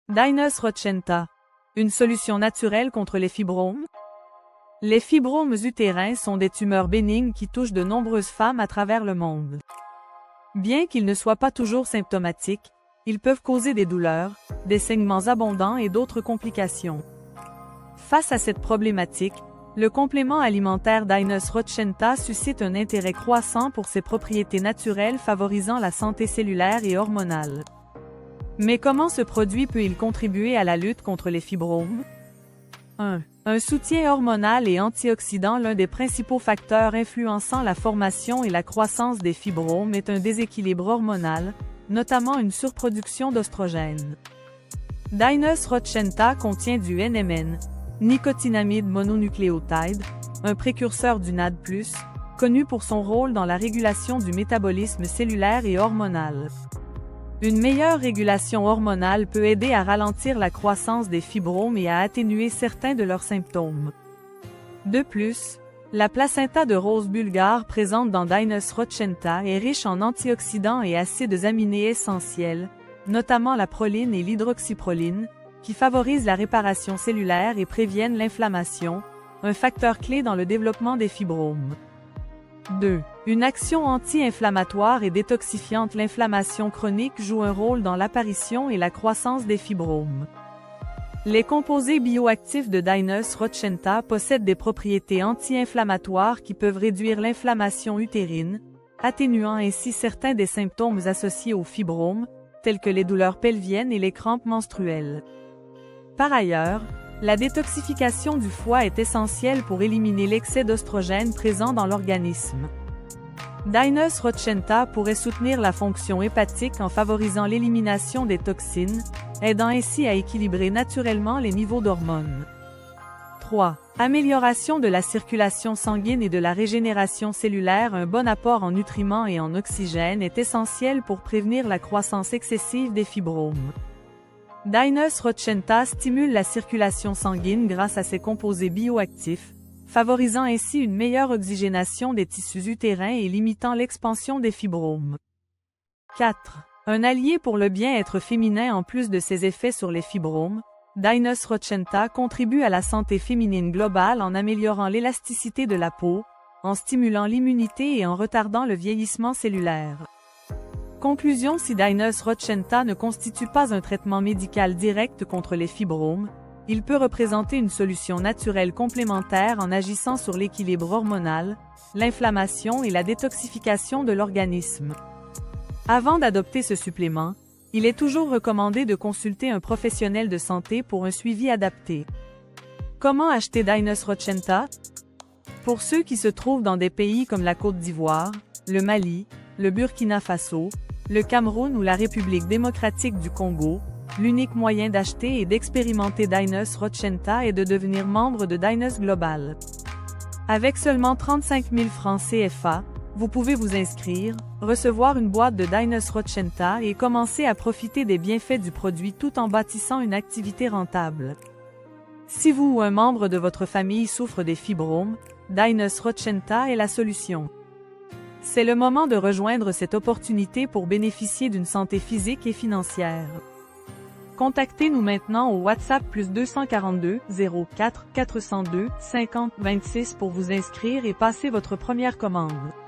Dynos Rochenta. Une solution naturelle contre les fibromes? Les fibromes utérins sont des tumeurs bénignes qui touchent de nombreuses femmes à travers le monde. Bien qu'ils ne soient pas toujours symptomatiques, ils peuvent causer des douleurs, des saignements abondants et d'autres complications. Face à cette problématique, le complément alimentaire Dynos Rochenta suscite un intérêt croissant pour ses propriétés naturelles favorisant la santé cellulaire et hormonale. Mais comment ce produit peut-il contribuer à la lutte contre les fibromes? 1. Un soutien hormonal et antioxydant. L'un des principaux facteurs influençant la formation et la croissance des fibromes est un déséquilibre hormonal, notamment une surproduction d'oestrogènes. Dynos Rochenta contient du NMN, nicotinamide mononucléotide, un précurseur du NAD+, connu pour son rôle dans la régulation du métabolisme cellulaire et hormonal. Une meilleure régulation hormonale peut aider à ralentir la croissance des fibromes et à atténuer certains de leurs symptômes. De plus, la placenta de rose bulgare présente dans Dynos Rochenta est riche en antioxydants et acides aminés essentiels, notamment la proline et l'hydroxyproline, qui favorisent la réparation cellulaire et préviennent l'inflammation, un facteur clé dans le développement des fibromes. 2. Une action anti-inflammatoire et détoxifiante. L'inflammation chronique joue un rôle dans l'apparition et la croissance des fibromes. Les composés bioactifs de Dynos Rochenta possèdent des propriétés anti-inflammatoires qui peuvent réduire l'inflammation utérine, atténuant ainsi certains des symptômes associés aux fibromes, tels que les douleurs pelviennes et les crampes menstruelles. Par ailleurs, la détoxification du foie est essentielle pour éliminer l'excès d'oestrogène présent dans l'organisme. Dynos Rochenta pourrait soutenir la fonction hépatique en favorisant l'élimination des toxines, aidant ainsi à équilibrer naturellement les niveaux d'hormones. 3. Amélioration de la circulation sanguine et de la régénération cellulaire. Un bon apport en nutriments et en oxygène est essentiel pour prévenir la croissance excessive des fibromes. Dynos Rochenta stimule la circulation sanguine grâce à ses composés bioactifs, favorisant ainsi une meilleure oxygénation des tissus utérins et limitant l'expansion des fibromes. 4. Un allié pour le bien-être féminin. En plus de ses effets sur les fibromes, Dynos Rochenta contribue à la santé féminine globale en améliorant l'élasticité de la peau, en stimulant l'immunité et en retardant le vieillissement cellulaire. Conclusion: si Dynos Rochenta ne constitue pas un traitement médical direct contre les fibromes, il peut représenter une solution naturelle complémentaire en agissant sur l'équilibre hormonal, l'inflammation et la détoxification de l'organisme. Avant d'adopter ce supplément, il est toujours recommandé de consulter un professionnel de santé pour un suivi adapté. Comment acheter Dynos Rochenta? Pour ceux qui se trouvent dans des pays comme la Côte d'Ivoire, le Mali, le Burkina Faso, le Cameroun ou la République démocratique du Congo, l'unique moyen d'acheter et d'expérimenter Dynos Rochenta est de devenir membre de Dynos Global. Avec seulement 35 000 francs CFA, vous pouvez vous inscrire, recevoir une boîte de Dynos Rochenta et commencer à profiter des bienfaits du produit tout en bâtissant une activité rentable. Si vous ou un membre de votre famille souffre des fibromes, Dynos Rochenta est la solution. C'est le moment de rejoindre cette opportunité pour bénéficier d'une santé physique et financière. Contactez-nous maintenant au WhatsApp +242 04 402 50 26 pour vous inscrire et passer votre première commande.